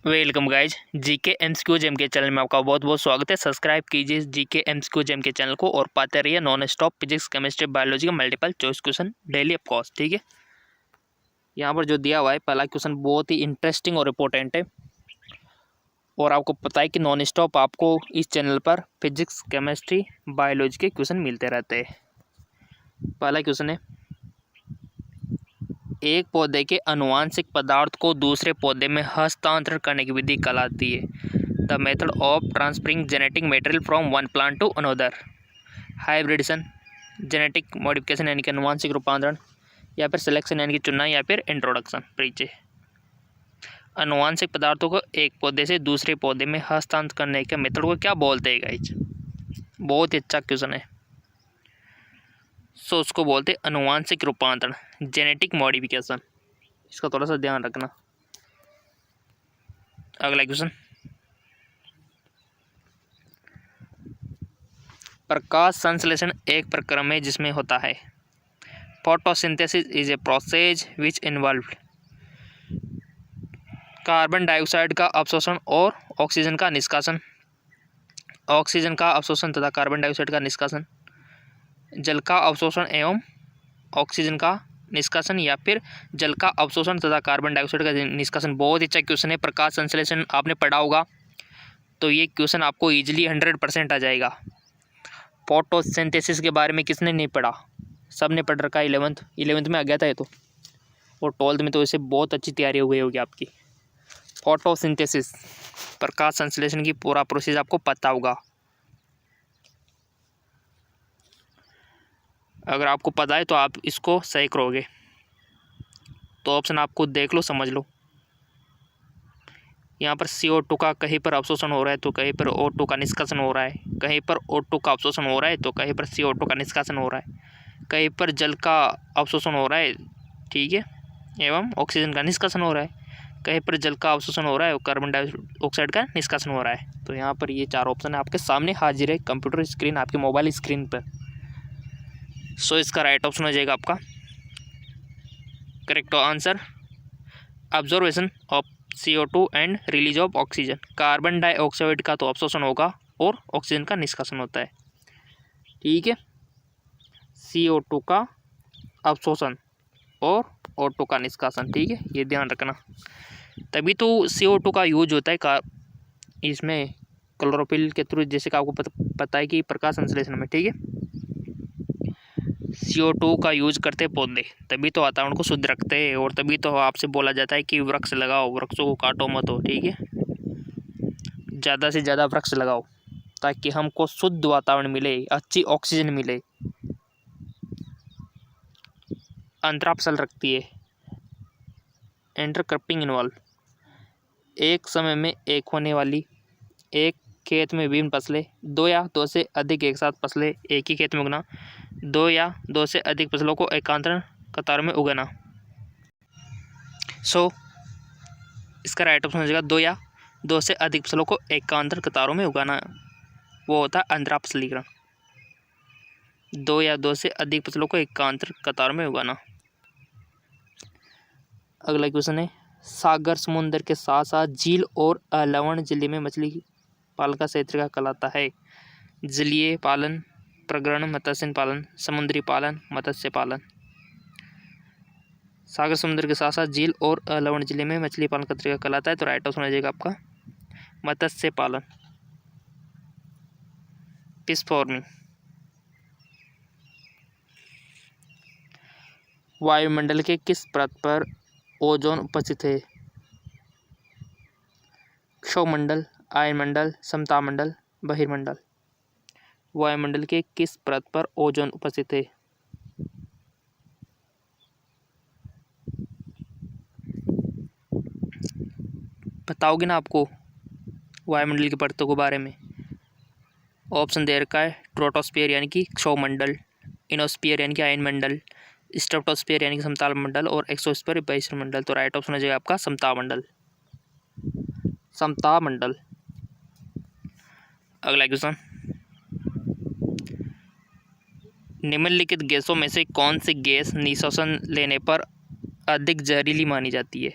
Welcome guys, GK MCQ gem के channel में आपका बहुत बहुत स्वागत है। सब्सक्राइब कीजिए जीके एमसीक्यू जेम के चैनल को और पाते रहिए non stop physics chemistry biology का multiple choice question daily of course. ठीक है, यहाँ पर जो दिया हुआ है पहला क्वेश्चन बहुत ही इंटरेस्टिंग और इम्पोर्टेंट है और आपको पता है कि नॉन स्टॉप आपको इस चैनल पर फिजिक्स केमिस्ट्री बायोलॉजी के क्वेश्चन मिलते रहते हैं। पहला क्वेश्चन है, एक पौधे के आनुवांशिक पदार्थ को दूसरे पौधे में हस्तांतरण करने की विधि कहलाती है। The method of transferring genetic material from one plant to another. Hybridisation, genetic modification यानी कि आनुवांशिक रूपांतरण, या फिर सिलेक्शन यानी कि चुनना, या फिर इंट्रोडक्शन परिचय। आनुवांशिक पदार्थों को एक पौधे से दूसरे पौधे में हस्तांतरण करने के मेथड को क्या बोलते हैं गाइज? बहुत ही अच्छा क्वेश्चन है। सो उसको बोलते हैं आनुवांशिक रूपांतरण, जेनेटिक मॉडिफिकेशन। इसका थोड़ा सा ध्यान रखना। अगला क्वेश्चन, प्रकाश संश्लेषण एक प्रक्रिया है जिसमें होता है photosynthesis is a process which involve carbon dioxide का अवशोषण और ऑक्सीजन का निष्कासन, ऑक्सीजन का अवशोषण तथा कार्बन डाइऑक्साइड का निष्कासन, जल का अवशोषण एवं ऑक्सीजन का निष्कासन, या फिर जल का अवशोषण तथा कार्बन डाइऑक्साइड का निष्कासन। बहुत ही अच्छा क्वेश्चन है। प्रकाश संश्लेषण आपने पढ़ा होगा तो ये क्वेश्चन आपको इजीली 100% आ जाएगा। फोटोसिंथेसिस के बारे में किसने नहीं पढ़ा? सब ने पढ़ रखा है। 11th में आ गया था ये तो, और 12th में तो इसे बहुत अच्छी तैयारी हो गई होगी आपकी। फोटोसिंथेसिस, प्रकाश संश्लेषण की पूरा प्रोसेस आपको पता होगा। अगर आपको पता है तो आप इसको सही करोगे। तो ऑप्शन आपको देख लो, समझ लो। यहाँ पर CO2 का कहीं पर अवशोषण हो रहा है तो कहीं पर O2 का निष्कासन हो रहा है, कहीं पर O2 का अवशोषण हो रहा है तो कहीं पर CO2 का निष्कासन हो रहा है, कहीं पर जल का अवशोषण हो रहा है, ठीक है, एवं ऑक्सीजन का निष्कासन हो रहा है, कहीं पर जल का अवशोषण हो रहा है और कार्बन डाइऑक्साइड का निष्कासन हो रहा है। तो यहाँ पर ये चार ऑप्शन आपके सामने हाजिर है कंप्यूटर स्क्रीन, आपके मोबाइल स्क्रीन पर। सो इसका राइट ऑप्शन हो जाएगा आपका correct answer observation of CO2 and release of oxygen. Carbon dioxide का तो अवशोषण होगा और ऑक्सीजन का निष्कासन होता है, ठीक है। CO2 का अवशोषण और O2 का निष्कासन, ठीक है, ये ध्यान रखना। तभी तो CO2 का यूज होता है इसमें क्लोरोफिल के थ्रू, जैसे कि आपको पता है कि प्रकाश संश्लेषण में, ठीक है। CO2 का यूज करते पौधे, तभी तो वातावरण को शुद्ध रखते हैं और तभी तो आपसे बोला जाता है कि वृक्ष लगाओ, वृक्षों को काटो मत हो, ठीक है। ज़्यादा से ज़्यादा वृक्ष लगाओ ताकि हमको शुद्ध वातावरण मिले, अच्छी ऑक्सीजन मिले। अंतराफसल रखती है, इंटरक्रॉपिंग इन्वॉल्व, एक समय में एक होने वाली, एक खेत में विभिन्न फसलें, दो या दो से अधिक एक साथ फसलें एक ही खेत में उगना, दो या दो से अधिक फसलों को एकांतर कतारों में उगाना। सो इसका राइट ऑप्शन हो जाएगा दो या दो से अधिक फसलों को एकांतर कतारों में उगाना, वो होता है अंतराफसलीकरण। दो या दो से अधिक फसलों को एकांतर कतारों में उगाना। अगला क्वेश्चन है, सागर समुद्र के साथ साथ झील और लवण जिले में मछली पालन का क्षेत्र का कहलाता है। जलीय पालन, प्रग्रहण, मत्स्य पालन, समुद्री पालन, मत्स्य पालन। सागर समुद्र के साथ साथ झील और लवण जिले में मछली पालन का तरीका कहलाता है। तो राइट ऑप्शन हो जाएगा आपका मत्स्य पालन, फिश फार्मिंग। वायुमंडल के किस परत पर ओजोन उपस्थित है? क्षोभमंडल, आयनमंडल, समतापमंडल, बहिर्मंडल। वायुमंडल के किस परत पर ओजोन उपस्थित है? बताओगे ना आपको वायुमंडल की परतों के बारे में? ऑप्शन दे रखा है ट्रोटोस्फीयर यानी कि क्षोभमंडल, इनोस्फीयर यानी कि आयनमंडल, स्ट्रेटोस्फीयर यानी कि समतापमंडल, और एक्सोस्फीयर बहिर्मंडल। तो राइट ऑप्शन हो जाएगा आपका समतापमंडल, समतापमंडल। अगला क्वेश्चन, निम्नलिखित गैसों में से कौन सी गैस निःश्वासन लेने पर अधिक जहरीली मानी जाती है?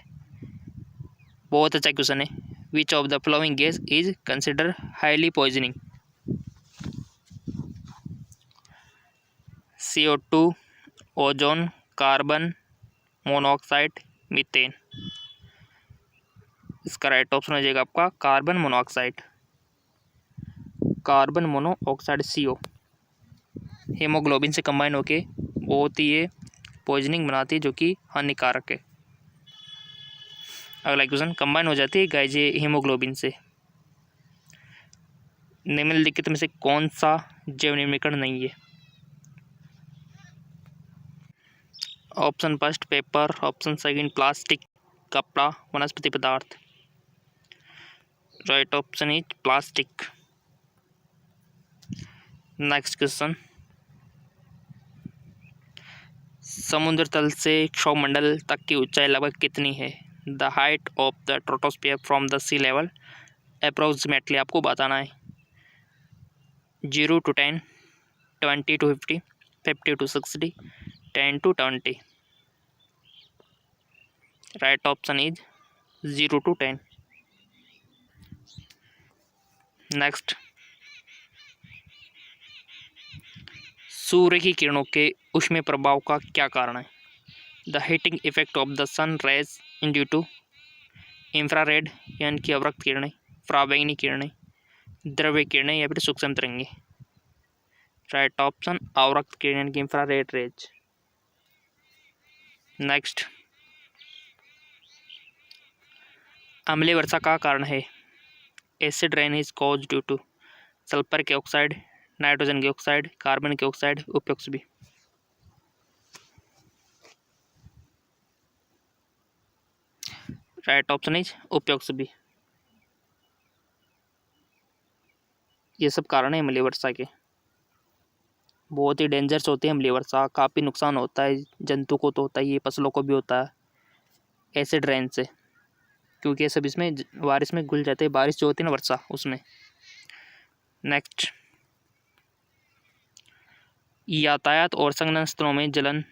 बहुत अच्छा क्वेश्चन है। Which of the flowing gas is consider highly poisoning? CO2, ozone, carbon monoxide, methane. इसका राइट ऑप्शन हो जाएगा आपका carbon monoxide. Carbon monoxide CO haemoglobin से कंबाइन होके बहुत ही ये पॉइजनिंग बनाती है, जो कि हानिकारक है। अगला क्वेश्चन, कंबाइन हो जाती है गाइस ये हीमोग्लोबिन से। निम्नलिखित में से कौन सा जैव निम्नीकरण नहीं है? Option first paper, option second plastic, कपड़ा, वनस्पति पदार्थ। Right option is plastic. Next question, समुद्र तल से क्षोभमंडल तक की ऊंचाई लगभग कितनी है? The height of the troposphere from the sea level approximately आपको बताना है। 0 to 10, 20 to 50, 50 to 60, 10 to 20। Right option is 0 to 10। Next, सूर्य की किरणों के ऊष्मीय प्रभाव का क्या कारण है? The heating effect of the sun rays in due to infrared यानी कि अवरक्त किरणें, पराबैंगनी किरणें, द्रव्य किरणें या फिर सूक्ष्म तरंगें। राइट ऑप्शन अवरक्त किरण यानी कि इंफ्रारेड रेज। नेक्स्ट, अम्लीय वर्षा का कारण है? Acid rain is cause due two sulphur के ऑक्साइड, नाइट्रोजन के ऑक्साइड, कार्बन के ऑक्साइड, उपयुक्त भी। राइट ऑप्शन इज उपयुक्त भी। ये सब कारण है अम्लीय वर्षा के। बहुत ही डेंजरस होती है अम्लीय वर्षा, काफ़ी नुकसान होता है, जंतु को तो होता ही है, फसलों को भी होता है एसिड रेन से, क्योंकि ये सब इसमें बारिश में घुल जाते हैं, बारिश जो होती है ना वर्षा उसमें। नेक्स्ट, यातायात और संघनन स्थलों में जलन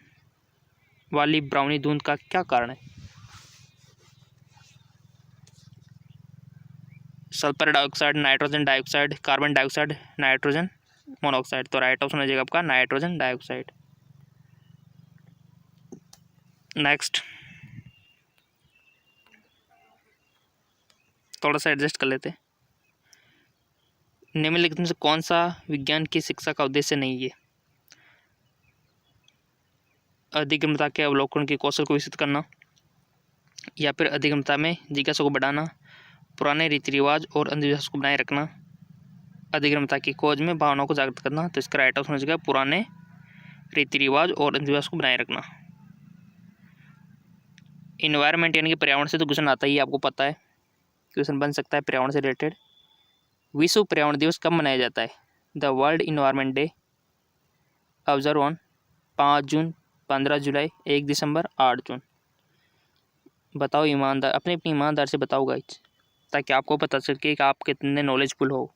वाली ब्राउनी धुंध का क्या कारण है? Sulphur dioxide, nitrogen dioxide, carbon dioxide, nitrogen monoxide. तो राइट ऑप्शन हो जाएगा आपका नाइट्रोजन डाइऑक्साइड। नेक्स्ट, थोड़ा सा एडजस्ट कर लेते हैं। निम्नलिखित में से कौन सा विज्ञान की शिक्षा का उद्देश्य नहीं है? अधिगम्यता के अवलोकन के कौशल को विकसित करना, या फिर अधिगम्यता में जिज्ञासा को बढ़ाना, पुराने रीति रिवाज और अंधविश्वास को बनाए रखना, अधिगम्यता की खोज में भावनाओं को जागृत करना। तो इसका राइट ऑप्शन हो जाएगा पुराने रीति रिवाज और अंधविश्वास को बनाए रखना। इन्वायरमेंट यानी कि पर्यावरण से तो क्वेश्चन आता ही, आपको पता है क्वेश्चन बन सकता है पर्यावरण से रिलेटेड। विश्व पर्यावरण दिवस कब मनाया जाता है? The world environment day observe on 5 जून, 15 जुलाई, 1 दिसंबर, 8 जून। बताओ ईमानदार, अपनी अपनी ईमानदार से बताओ गाइज, ताकि आपको पता चले कि आप कितने नॉलेजफुल हो।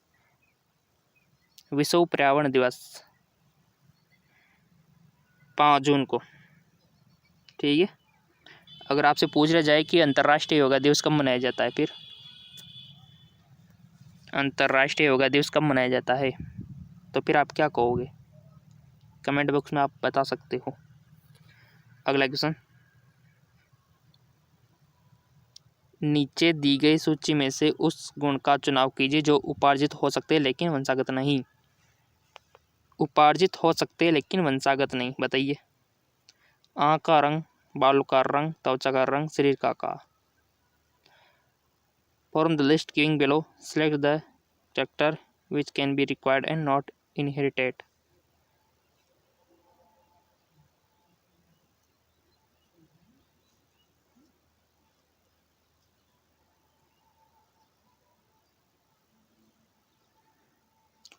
विश्व पर्यावरण दिवस 5 जून को, ठीक है। अगर आपसे पूछ रहा जाए कि अंतर्राष्ट्रीय योगा दिवस कब मनाया जाता है, फिर अंतर्राष्ट्रीय योगा दिवस कब मनाया जाता है, तो फिर आप क्या कहोगे? कमेंट बॉक्स में आप बता सकते हो। अगला क्वेश्चन, नीचे दी गई सूची में से उस गुण का चुनाव कीजिए जो उपार्जित हो सकते हैं लेकिन वंशागत नहीं। उपार्जित हो सकते हैं लेकिन वंशागत नहीं, बताइए। आँख का रंग, बालों का रंग, त्वचा का रंग, शरीर का आकार। From the list given below, select the factor which can be required and not inherited.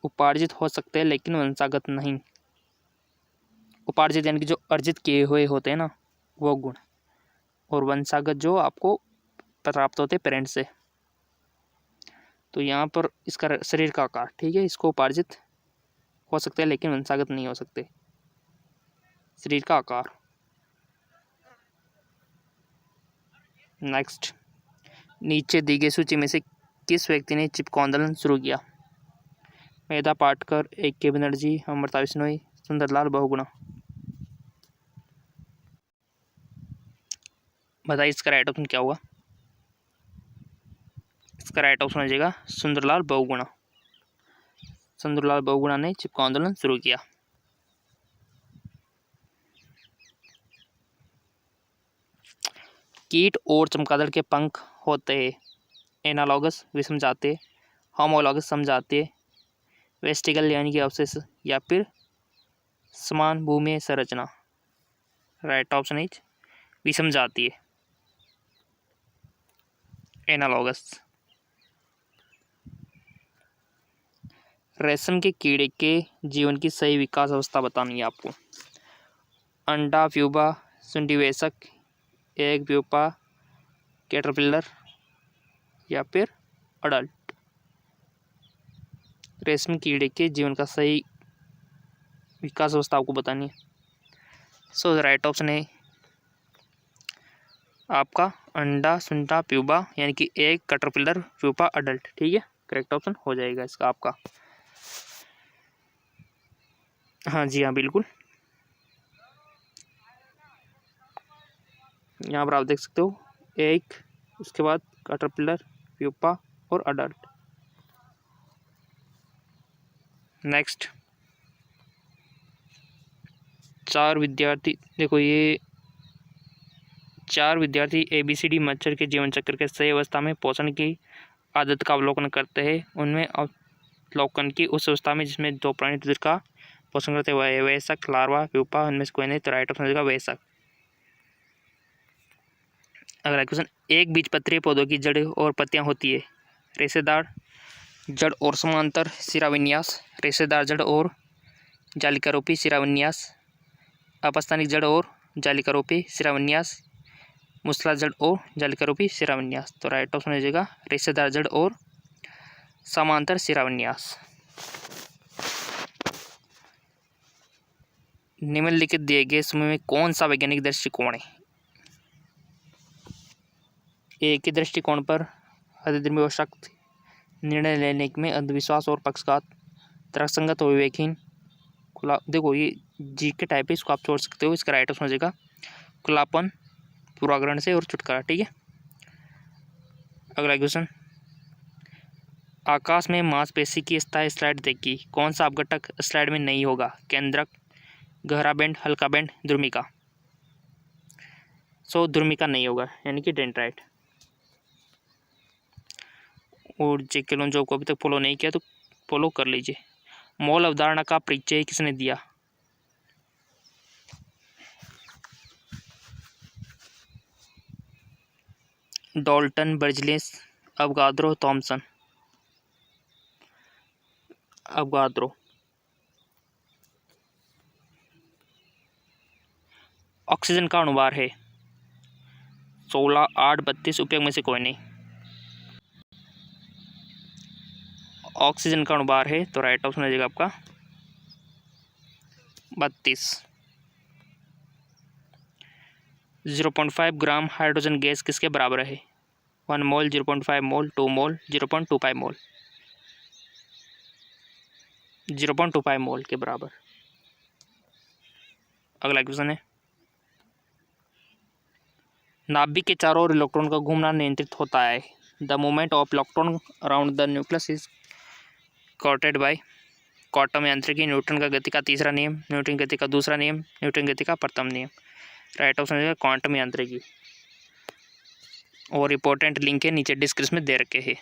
उपार्जित हो सकते हैं लेकिन वंशागत नहीं। उपार्जित यानी कि जो अर्जित किए हुए होते हैं ना वो गुण, और वंशागत जो आपको प्राप्त होते हैं पेरेंट्स से। तो यहाँ पर इसका शरीर का आकार, ठीक है, इसको उपार्जित हो सकते हैं लेकिन वंशागत नहीं हो सकते। शरीर का आकार। नेक्स्ट, नीचे दी गई सूची में से किस व्यक्ति ने चिपको आंदोलन शुरू किया? मेधा पाटकर, A.K. बनर्जी, अमृता बिश्नोई, सुंदरलाल बहुगुणा। बताइए इसका राइट ऑप्शन क्या होगा? इसका राइट ऑप्शन हो जाएगा सुंदरलाल बहुगुणा। सुंदरलाल बहुगुणा ने चिपको आंदोलन शुरू किया। कीट और चमगादड़ के पंख होते हैं एनालॉगस विषम जातीय, होमोलॉगस समजातीय, वेस्टिकल यानी कि अवशेष, या फिर समान भूमि संरचना। राइट ऑप्शन इज विषम जातीय, एनालॉगस। रेशम के कीड़े के जीवन की सही विकास अवस्था बतानी है आपको। अंडा, प्यूपा, सुंडिवेशक, एग, प्यूपा, कैटरपिलर, या फिर अडल्ट। रेशम कीड़े के जीवन का सही विकास अवस्था आपको बतानी है। सो राइट ऑप्शन है आपका अंडा, सुंडा, प्यूपा यानी कि एग, कैटरपिलर, प्यूपा, अडल्ट। ठीक है, करेक्ट ऑप्शन हो जाएगा इसका आपका। हाँ जी हाँ, बिल्कुल। यहाँ पर आप देख सकते हो एग, उसके बाद कैटरपिलर, प्यूपा और अडल्ट। नेक्स्ट, 4 विद्यार्थी, देखो ये 4 विद्यार्थी ABCD मच्छर के जीवन चक्र के सही अवस्था में पोषण की आदत का अवलोकन करते हैं। उनमें अवलोकन की उस अवस्था में जिसमें 2 प्राणी दूसरे का पोषण करते हुए वयस्क, लार्वा, प्यूपा, उनमें से कोई नहीं, तो राइट ऑप्शन होगा वयस्क। अगला क्वेश्चन, एक बीजपत्रीय पौधों की जड़ और पत्तियां होती है रेशेदार जड़ और समांतर शिराविन्यास, रेशेदार जड़ और जालिकारूपी शिराविन्यास, अपस्थानिक जड़ और जालिकारूपी शिराविन्यास, मूसला जड़ और जालिकारूपी शिराविन्यास। तो राइट ऑप्शन हो जाएगा रेशेदार जड़ और समांतर शिराविन्यास। निम्नलिखित दिए गए समूह में कौन सा वैज्ञानिक दृष्टिकोण है? एक ही दृष्टिकोण पर अधिधर्मी और सख्त, निर्णय लेने में अंधविश्वास और पक्षपात, तर्कसंगत और विवेकहीन, खुला। देखो ये जी के टाइप है, इसको आप छोड़ सकते हो। इसका राइट ऑप्शन हो जाएगा खुलापन, पूर्वाग्रहण से और छुटकारा। ठीक है, अगला क्वेश्चन, आकाश में मांसपेशी की स्थायी स्लाइड देखी, कौन सा अपघटक स्लाइड में नहीं होगा? केंद्रक, गहरा बैंड, हल्का बैंड, ध्रुमिका। सो ध्रुमिका नहीं होगा यानी कि डेंड्राइट। और जेके लोंजो को अभी तक फॉलो नहीं किया तो फॉलो कर लीजिए। मोल अवधारणा का परिचय किसने दिया? Dalton, Berzelius, Avogadro, Thomson. Avogadro. Oxygen का अणुभार है 16, 8, 32, उपयोग में से कोई नहीं। ऑक्सीजन का अणुभार है तो राइट ऑप्शन हो जाएगा आपका 32। 0.5 ग्राम हाइड्रोजन गैस किसके बराबर है? 1 मोल, 0.5 मोल, 2 मोल, 0.25 मोल। 0.25 मोल के बराबर। अगला क्वेश्चन है, नाभिक के चारों ओर इलेक्ट्रॉन का घूमना नियंत्रित होता है। The movement of electron around the nucleus is courted by. Quantum यांत्रिकी, न्यूटन का गति का तीसरा नियम, न्यूटन गति का दूसरा नियम, न्यूटन गति का प्रथम नियम। राइट ऑप्शन है क्वांटम यांत्रिकी। और इंपॉर्टेंट लिंक है नीचे डिस्क्रिप्शन में दे रखे हैं।